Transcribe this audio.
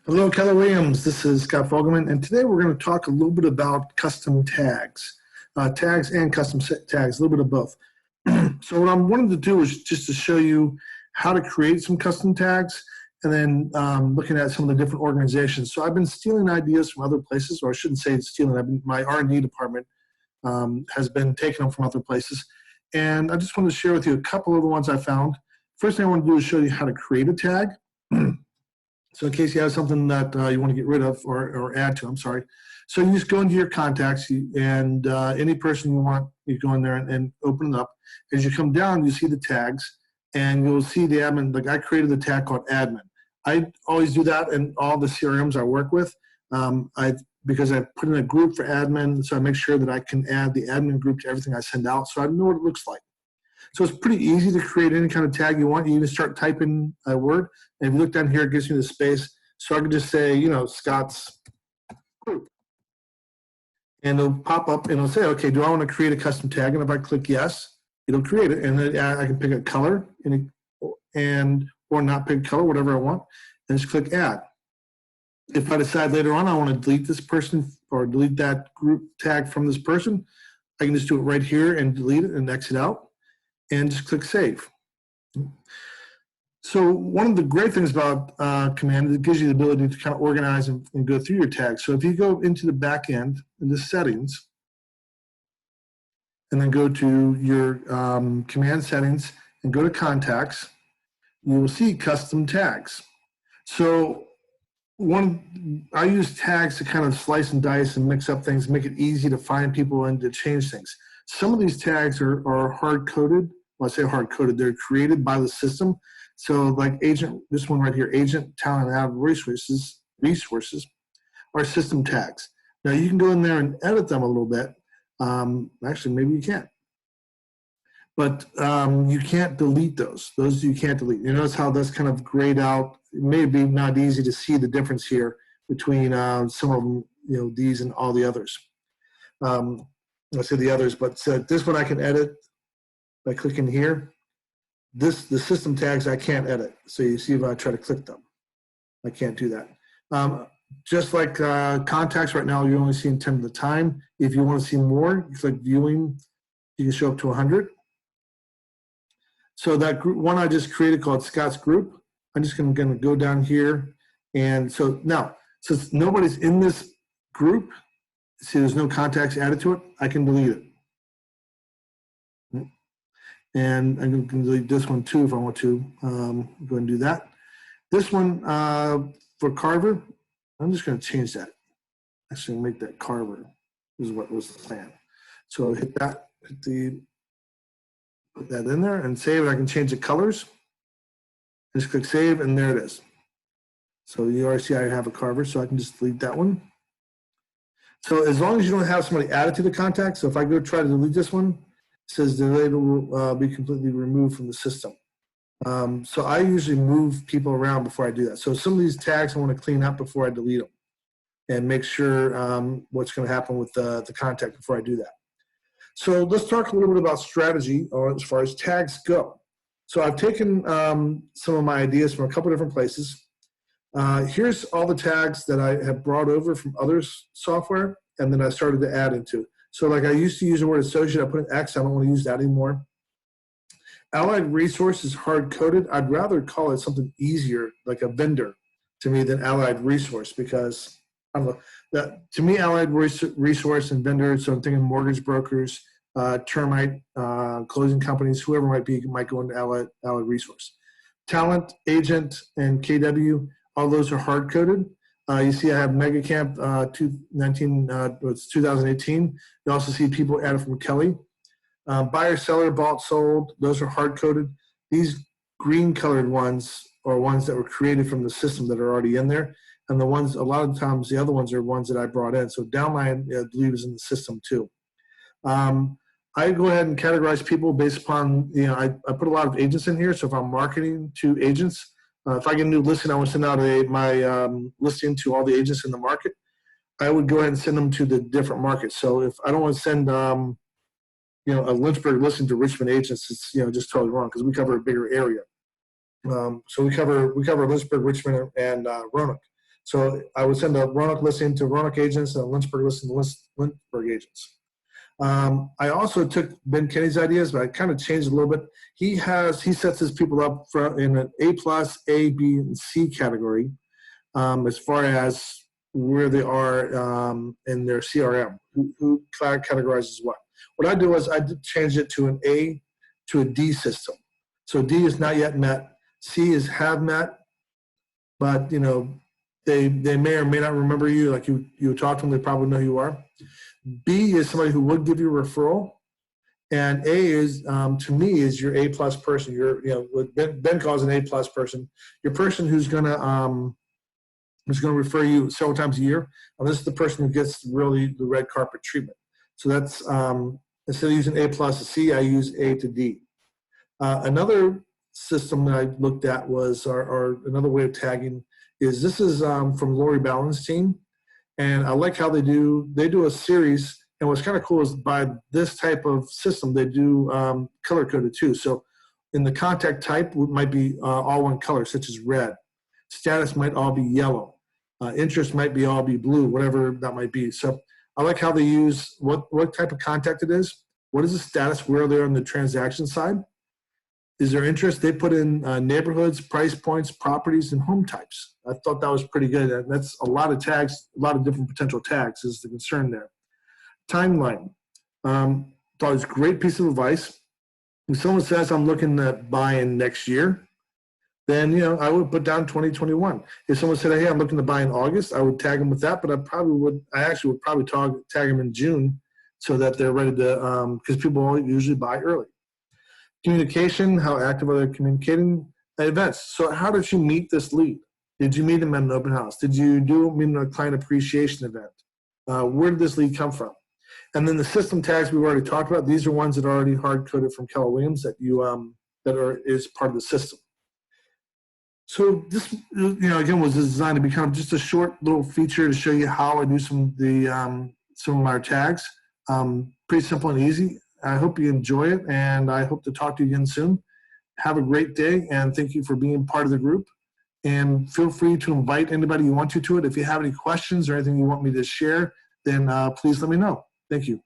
Hello, Keller Williams. This is Scott Fogelman, and today we're going to talk a little bit about custom tags, tags and custom tags, a little bit of both. So what I wanted to do is just to show you how to create some custom tags, and then looking at some of the different organizations. So I've been stealing ideas from other places, or I shouldn't say stealing. My R&D department has been taking them from other places, and I just wanted to share with you a couple of the ones I found. First thing I want to do is show you how to create a tag. So in case you have something that you want to get rid of or add to, I'm sorry. So you just go into your contacts and any person you want, you go in there and open it up. As you come down, you see the tags and you'll see the admin. Like I created a tag called admin. I always do that in all the CRMs I work with because I put in a group for admin, so I make sure that I can add the admin group to everything I send out so I know what it looks like. So it's pretty easy to create any kind of tag you want. You just start typing a word, and if you look down here, it gives you the space. So I can just say, Scott's group. And it'll pop up and it'll say, okay, do I want to create a custom tag? And if I click yes, it'll create it. And then I can pick a color or not pick a color, whatever I want, and just click add. If I decide later on I want to delete this person or delete that group tag from this person, I can just do it right here and delete it and exit out. And just click save. So one of the great things about Command is it gives you the ability to kind of organize and go through your tags. So if you go into the back end, into settings, and then go to your Command settings and go to contacts, you will see custom tags. So I use tags to kind of slice and dice and mix up things, make it easy to find people and to change things. Some of these tags are hard-coded. Well, I say hard-coded. They're created by the system. So like agent, this one right here, agent, talent, and resources are system tags. Now you can go in there and edit them a little bit. Actually, maybe you can't. But you can't delete those. Those you can't delete. You notice how that's kind of grayed out. It may be not easy to see the difference here between some of them, these and all the others. I say the others, but this one I can edit by clicking here. The system tags I can't edit. So you see if I try to click them, I can't do that. Just like contacts right now, you're only seeing 10 at a time. If you want to see more, you click viewing, you can show up to 100. So that group one I just created called Scott's group, I'm just going to go down here. And so now, since nobody's in this group, see there's no contacts added to it, I can delete it. And I can delete this one too if I want to. Go ahead and do that. This one for Carver, I'm just going to change that. Actually make that Carver is what was the plan. So I'll hit that, put that in there and save. I can change the colors. Just click save and there it is. So you already see I have a Carver, so I can just delete that one. So as long as you don't have somebody added to the contact, so if I go try to delete this one, it says the label will be completely removed from the system. So I usually move people around before I do that. So some of these tags I want to clean up before I delete them and make sure what's going to happen with the contact before I do that. So let's talk a little bit about strategy as far as tags go. So I've taken some of my ideas from a couple different places. Here's all the tags that I have brought over from other software and then I started to add into. So like I used to use the word associate, I put an X, I don't want to use that anymore. Allied resource is hard-coded. I'd rather call it something easier, like a vendor to me than allied resource because, I don't know, that, to me allied resource and vendor, so I'm thinking mortgage brokers, termite, closing companies, whoever might go into allied resource. Talent, agent, and KW, all those are hard-coded. You see I have MegaCamp 2018. You also see people added from Kelly. Buyer, seller, bought, sold, those are hard-coded. These green-colored ones are ones that were created from the system that are already in there. And the ones, a lot of times, the other ones are ones that I brought in. So downline, I believe, is in the system too. I go ahead and categorize people based upon, I put a lot of agents in here. So if I'm marketing to agents, if I get a new listing, I want to send out my listing to all the agents in the market. I would go ahead and send them to the different markets. So if I don't want to send, a Lynchburg listing to Richmond agents, it's just totally wrong because we cover a bigger area. So we cover Lynchburg, Richmond, and Roanoke. So I would send a Roanoke listing to Roanoke agents and a Lynchburg listing to Lynchburg agents. I also took Ben Kenny's ideas, but I kind of changed it a little bit. He sets his people up in an A+, A, B, and C category as far as where they are in their CRM, who categorizes what. What I do is I change it to an A to a D system. So D is not yet met. C is have met, but they may or may not remember you. Like you talk to them, they probably know who you are. B is somebody who would give you a referral, and A is to me is your A+ person. What Ben calls an A+ person. Your person who's gonna refer you several times a year. And this is the person who gets really the red carpet treatment. So that's instead of using A+ to C, I use A to D. Another system that I looked at was, or another way of tagging is this is from Lori Ballin's team. And I like how they do a series. And what's kind of cool is by this type of system, they do color coded too. So in the contact type, it might be all one color, such as red. Status might all be yellow. Interest might all be blue, whatever that might be. So I like how they use what type of contact it is. What is the status? Where they're on the transaction side? Is there interest? They put in neighborhoods, price points, properties, and home types. I thought that was pretty good. And that's a lot of tags, a lot of different potential tags is the concern there. Timeline. Thought it was a great piece of advice. If someone says I'm looking at buying next year, then I would put down 2021. If someone said, hey, I'm looking to buy in August, I would tag them with that, but I actually would probably tag them in June so that they're ready to, because people usually buy early. Communication, how active are they communicating at events? So how did you meet this lead? Did you meet them at an open house? Did you meet a client appreciation event? Where did this lead come from? And then the system tags we've already talked about, these are ones that are already hard-coded from Keller Williams that is part of the system. So this, again, was designed to be kind of just a short little feature to show you how I do some of my tags. Pretty simple and easy. I hope you enjoy it, and I hope to talk to you again soon. Have a great day, and thank you for being part of the group. And feel free to invite anybody you want to it. If you have any questions or anything you want me to share, then please let me know. Thank you.